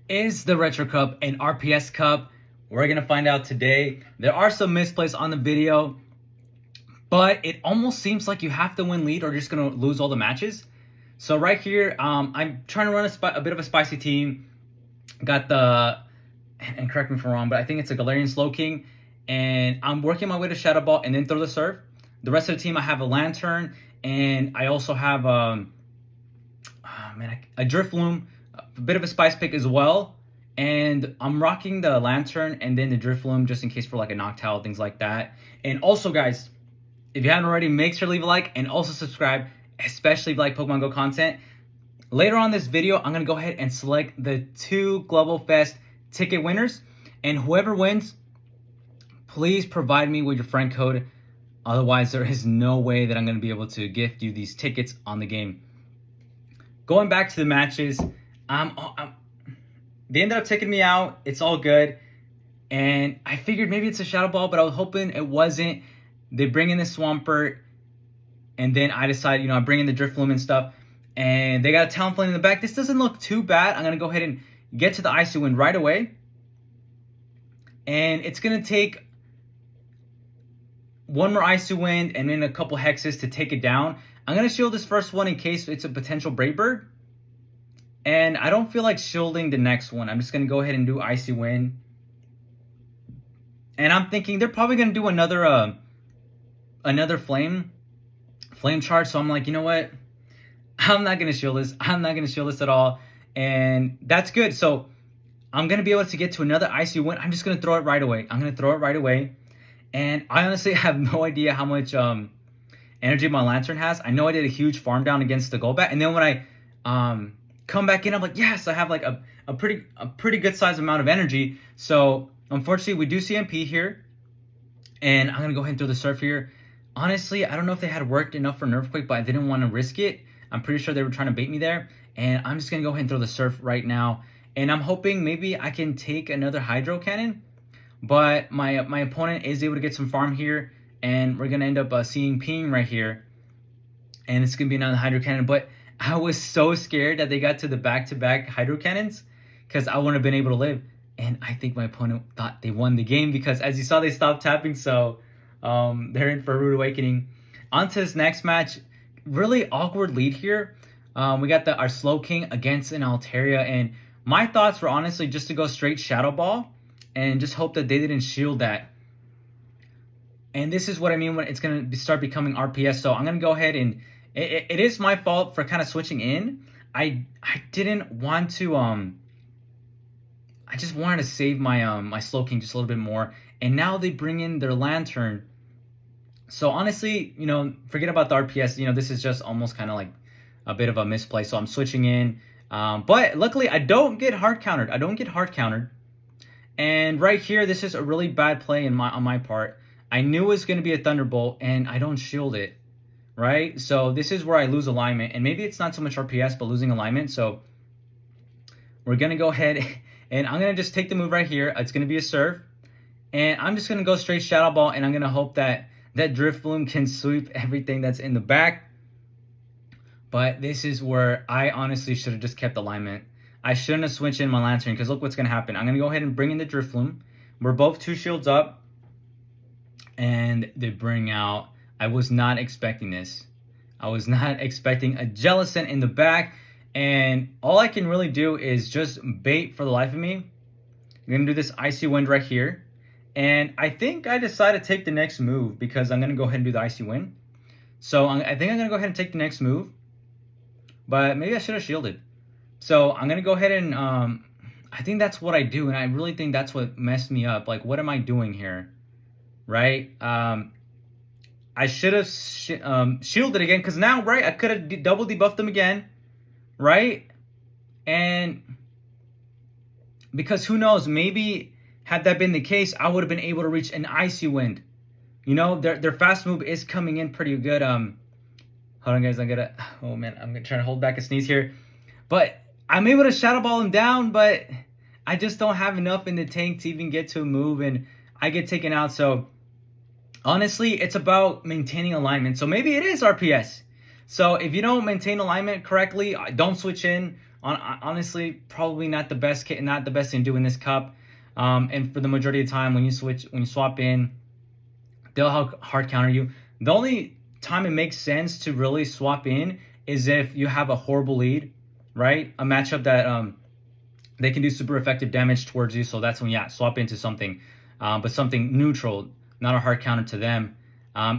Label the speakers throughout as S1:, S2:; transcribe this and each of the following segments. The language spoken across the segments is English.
S1: Is the Retro Cup an RPS Cup? We're going to find out today. There are some misplays on the video, but it almost seems like you have to win lead or you're just going to lose all the matches. So right here, I'm trying to run a bit of a spicy team. Got the, and correct me if I'm wrong, but I think it's a Galarian Slowking. And I'm working my way to Shadow Ball and then throw the Surf. The rest of the team, I have a Lantern, and I also have a Drifloon, a bit of a spice pick as well. And I'm rocking the Lantern and then the Drifloon just in case for like a Noctowl, things like that. And also, guys, if you haven't already, make sure to leave a like and also subscribe, especially if you like Pokemon Go content. Later on this video, I'm going to go ahead and select the 2 Global Fest ticket winners. And whoever wins, please provide me with your friend code. Otherwise, there is no way that I'm going to be able to gift you these tickets on the game. Going back to the matches, they ended up taking me out. It's all good. And I figured maybe it's a Shadow Ball, but I was hoping it wasn't. They bring in the Swampert, and then I decided, I bring in the Drifloon and stuff. And they got a Talonflame in the back. This doesn't look too bad. I'm going to go ahead and get to the Icy Wind right away. And it's going to take one more Icy Wind and then a couple Hexes to take it down. I'm going to shield this first one in case it's a potential Brave Bird. And I don't feel like shielding the next one. I'm just going to go ahead and do Icy Wind. And I'm thinking they're probably going to do another flame charge. So I'm like, you know what? I'm not going to shield this. I'm not going to shield this at all. And that's good. So I'm going to be able to get to another Icy Wind. I'm just going to throw it right away. I'm going to throw it right away. And I honestly have no idea how much energy my Lantern has. I know I did a huge farm down against the Golbat. And then when I come back in, I'm like, yes, I have like a pretty good size amount of energy. So unfortunately, we do CMP here. And I'm going to go ahead and throw the Surf here. Honestly, I don't know if they had worked enough for Nerfquake, but I didn't want to risk it. I'm pretty sure they were trying to bait me there. And I'm just going to go ahead and throw the Surf right now. And I'm hoping maybe I can take another Hydro Cannon. But my opponent is able to get some farm here. And we're going to end up seeing Ping right here. And it's going to be another Hydro Cannon. But I was so scared that they got to the back-to-back Hydro Cannons. Because I wouldn't have been able to live. And I think my opponent thought they won the game. Because as you saw, they stopped tapping. So they're in for a rude awakening. On to this next match. Really awkward lead here. We got our Slowking against an Altaria. And my thoughts were honestly just to go straight Shadow Ball. And just hope that they didn't shield that. And this is what I mean when it's going to start becoming RPS. So I'm going to go ahead and... It is my fault for kind of switching in. I didn't want to... I just wanted to save my my Slowking just a little bit more. And now they bring in their Lantern. So honestly, forget about the RPS. This is just almost kind of like a bit of a misplay. So I'm switching in. But luckily, I don't get hard countered. And right here, this is a really bad play on my part. I knew it was going to be a Thunderbolt, and I don't shield it, right? So this is where I lose alignment. And maybe it's not so much RPS, but losing alignment. So we're going to go ahead, and I'm going to just take the move right here. It's going to be a Surf. And I'm just going to go straight Shadow Ball, and I'm going to hope that Drifloon can sweep everything that's in the back. But this is where I honestly should have just kept alignment. I shouldn't have switched in my Lantern because look what's going to happen. I'm going to go ahead and bring in the Drifloon. We're both 2 shields up. And they bring out... I was not expecting this. I was not expecting a Jellicent in the back. And all I can really do is just bait for the life of me. I'm going to do this Icy Wind right here. And I think I decided to take the next move because I'm going to go ahead and do the Icy Wind. So I think I'm going to go ahead and take the next move. But maybe I should have shielded. So I'm going to go ahead and, I think that's what I do. And I really think that's what messed me up. Like, what am I doing here? Right? I should have shielded again. Because now, right, I could have double debuffed them again. Right? And because who knows, maybe had that been the case, I would have been able to reach an Icy Wind. Their fast move is coming in pretty good. Hold on, guys. I'm trying to hold back a sneeze here. But I'm able to Shadow Ball him down, but I just don't have enough in the tank to even get to a move, and I get taken out. So honestly, it's about maintaining alignment. So maybe it is RPS. So if you don't maintain alignment correctly, don't switch in, Honestly, probably not the best thing to do in this cup. And for the majority of the time, when you swap in, they'll hard counter you. The only time it makes sense to really swap in is if you have a horrible lead, right? A matchup that they can do super effective damage towards you. So that's when, yeah, swap into something, but something neutral, not a hard counter to them.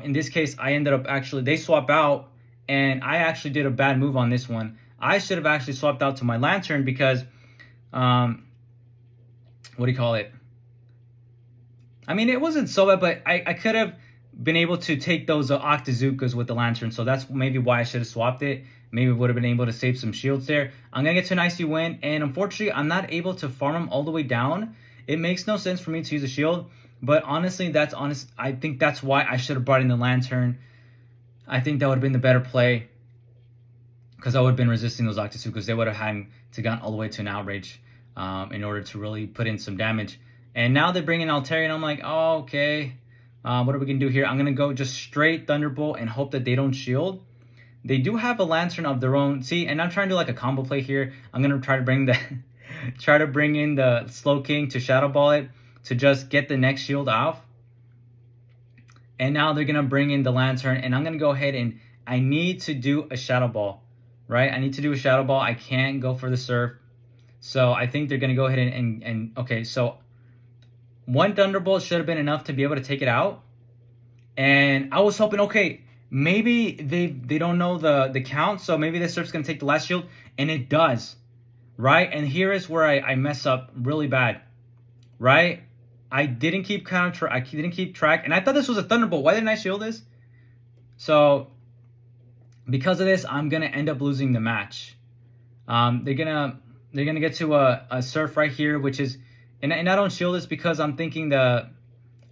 S1: In this case, I ended up they swap out, and I actually did a bad move on this one. I should have actually swapped out to my Lantern because, what do you call it? I mean, it wasn't so bad, but I could have been able to take those Octazookas with the Lantern, so that's maybe why I should have swapped it. Maybe would have been able to save some shields there. I'm going to get to an icy win, and unfortunately, I'm not able to farm them all the way down. It makes no sense for me to use a shield, but honestly, I think that's why I should have brought in the Lantern. I think that would have been the better play, because I would have been resisting those Octazookas. They would have had to get all the way to an outrage in order to really put in some damage. And now they bring in Altaria, and I'm like, oh, okay. What are we going to do here? I'm going to go just straight Thunderbolt and hope that they don't shield. They do have a Lantern of their own. See, and I'm trying to do like a combo play here. I'm going to try to bring in the Slow King to Shadow Ball it to just get the next shield off. And now they're going to bring in the Lantern, and I'm going to go ahead and I need to do a Shadow Ball, right? I need to do a Shadow Ball. I can't go for the Surf. So I think they're going to go ahead and okay, so one Thunderbolt should have been enough to be able to take it out. And I was hoping, okay, maybe they don't know the count, so maybe the Surf's going to take the last shield, and it does, right? And here is where I mess up really bad, right? I didn't keep track, and I thought this was a Thunderbolt. Why didn't I shield this? So because of this, I'm going to end up losing the match. They're gonna get to a Surf right here, which is, and I don't shield this because I'm thinking the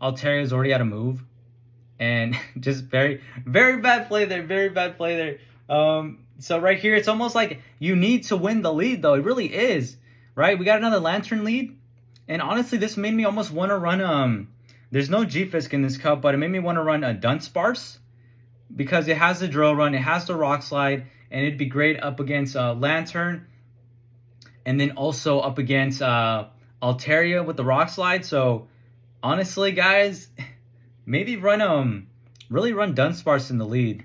S1: Altaria is already out of move. And just very, very bad play there. Very bad play there. So right here, it's almost like you need to win the lead, though. It really is, right? We got another Lantern lead. And honestly, this made me almost want to run, there's no G-Fisk in this cup, but it made me want to run a Dunsparce because it has the Drill Run, it has the Rock Slide, and it'd be great up against Lantern. And then also up against Altaria with the Rock Slide. So honestly, guys, maybe really run Dunsparce in the lead.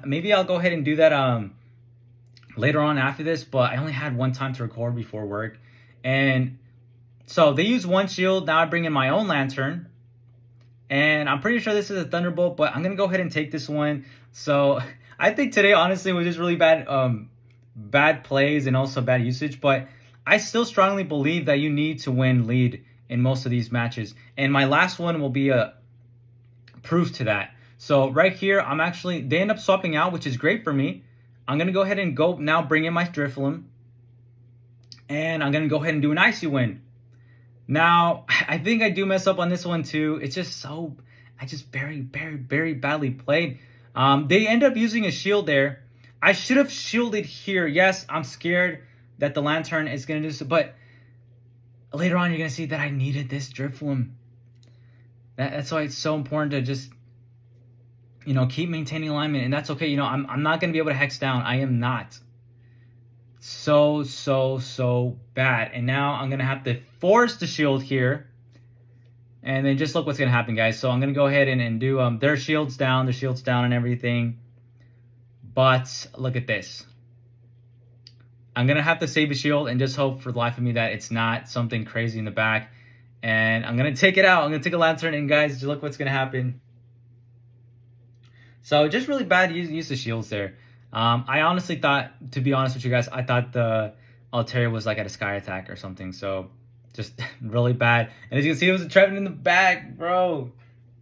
S1: Maybe I'll go ahead and do that later on after this, but I only had one time to record before work. And so they use one shield. Now I bring in my own Lantern. And I'm pretty sure this is a Thunderbolt, but I'm going to go ahead and take this one. So I think today, honestly, was just really bad plays and also bad usage. But I still strongly believe that you need to win lead in most of these matches. And my last one will be a proof to that. So right here, they end up swapping out, which is great for me. I'm going to go ahead and now bring in my Drifloon. And I'm going to go ahead and do an Icy Wind. Now, I think I do mess up on this one too. It's just I just very, very, very badly played. They end up using a shield there. I should have shielded here. Yes, I'm scared that the Lantern is going to do so, but later on you're going to see that I needed this Drifloon. That's why it's so important to just, keep maintaining alignment, and that's okay. I'm not going to be able to hex down. I am not. So bad. And now I'm going to have to force the shield here. And then just look what's going to happen, guys. So I'm going to go ahead and do their shields down and everything. But look at this. I'm going to have to save a shield and just hope for the life of me that it's not something crazy in the back. And I'm going to take it out. I'm going to take a Lantern, and guys, just look what's going to happen. So just really bad use of shields there. I honestly thought, to be honest with you guys, I thought the Altaria was like at a Sky Attack or something. So just really bad. And as you can see, it was a Trevenant in the back, bro.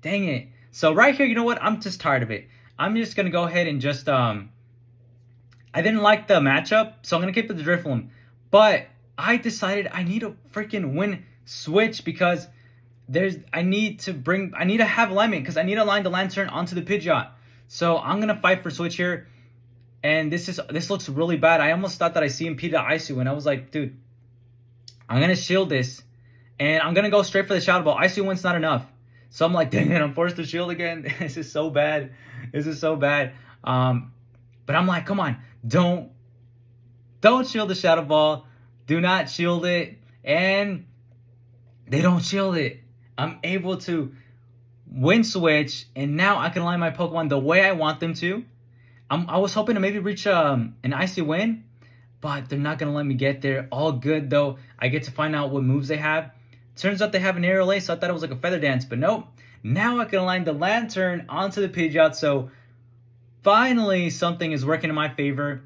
S1: Dang it. So right here, you know what? I'm just tired of it. I'm just going to go ahead and just, I didn't like the matchup, so I'm going to keep the Drifloon. But I decided I need a freaking win switch because I need to have alignment because I need to align the Lantern onto the Pidgeot. So I'm going to fight for switch here. And this looks really bad. I almost thought that I CMP'd the Icy Wind. I was like, dude, I'm going to shield this. And I'm going to go straight for the Shadow Ball. Icy Wind's not enough. So I'm like, dang it, I'm forced to shield again. This is so bad. This is so bad. But I'm like, come on, don't don't shield the Shadow Ball. Do not shield it. And they don't shield it. I'm able to win switch, and now I can line my Pokemon the way I want them to. I was hoping to maybe reach an Icy Wind, but they're not going to let me get there. All good, though. I get to find out what moves they have. Turns out they have an Aerial Ace, so I thought it was like a Feather Dance, but nope. Now I can align the Lantern onto the Pidgeot, so finally something is working in my favor.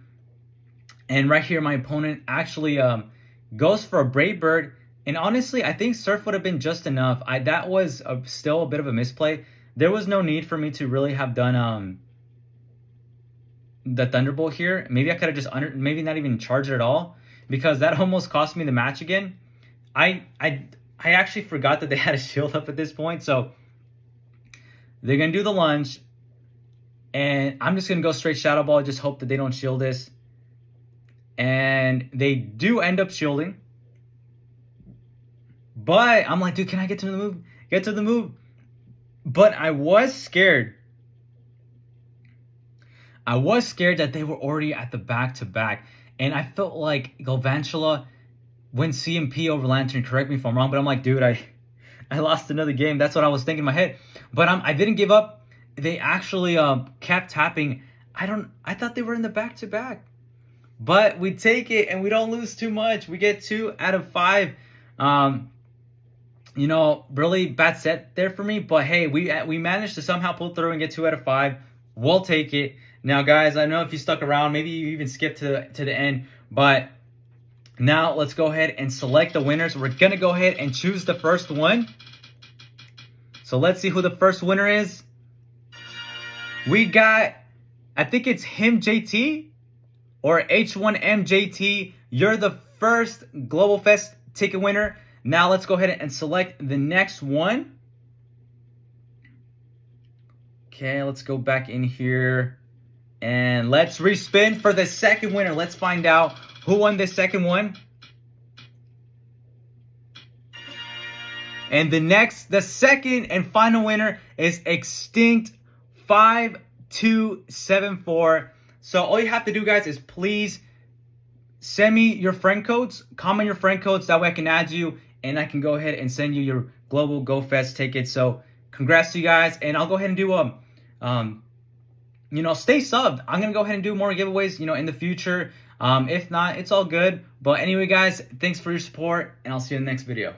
S1: And right here, my opponent actually goes for a Brave Bird. And honestly, I think Surf would have been just enough. That was still a bit of a misplay. There was no need for me to really have done the Thunderbolt here. Maybe I could have just maybe not even charged it at all, because that almost cost me the match again. I actually forgot that they had a shield up at this point, so they're gonna do the lunge, and I'm just gonna go straight Shadow Ball. Just hope that they don't shield this, and they do end up shielding. But I'm like, dude, can I get to the move? Get to the move. But I was scared. I was scared that they were already at the back-to-back. And I felt like Galvantula went CMP over Lantern. Correct me if I'm wrong. But I'm like, dude, I lost another game. That's what I was thinking in my head. But I didn't give up. They actually kept tapping. I thought they were in the back-to-back. But we take it and we don't lose too much. We get 2 out of 5. You know, really bad set there for me. But hey, we managed to somehow pull through and get 2 out of 5. We'll take it. Now, guys, I know if you stuck around, maybe you even skipped to the end. But now let's go ahead and select the winners. We're going to go ahead and choose the first one. So let's see who the first winner is. We got, I think it's him JT or H1MJT. You're the first Global Fest ticket winner. Now let's go ahead and select the next one. Okay, let's go back in here. And let's respin for the second winner. Let's find out who won the second one. And the second and final winner is Extinct 5274. So all you have to do, guys, is please send me your friend codes. Comment your friend codes. That way I can add you, and I can go ahead and send you your Global Go Fest ticket. So congrats to you guys. And I'll go ahead and do you know, stay subbed. I'm gonna go ahead and do more giveaways, you know, in the future. If not, it's all good. But anyway, guys, thanks for your support, and I'll see you in the next video.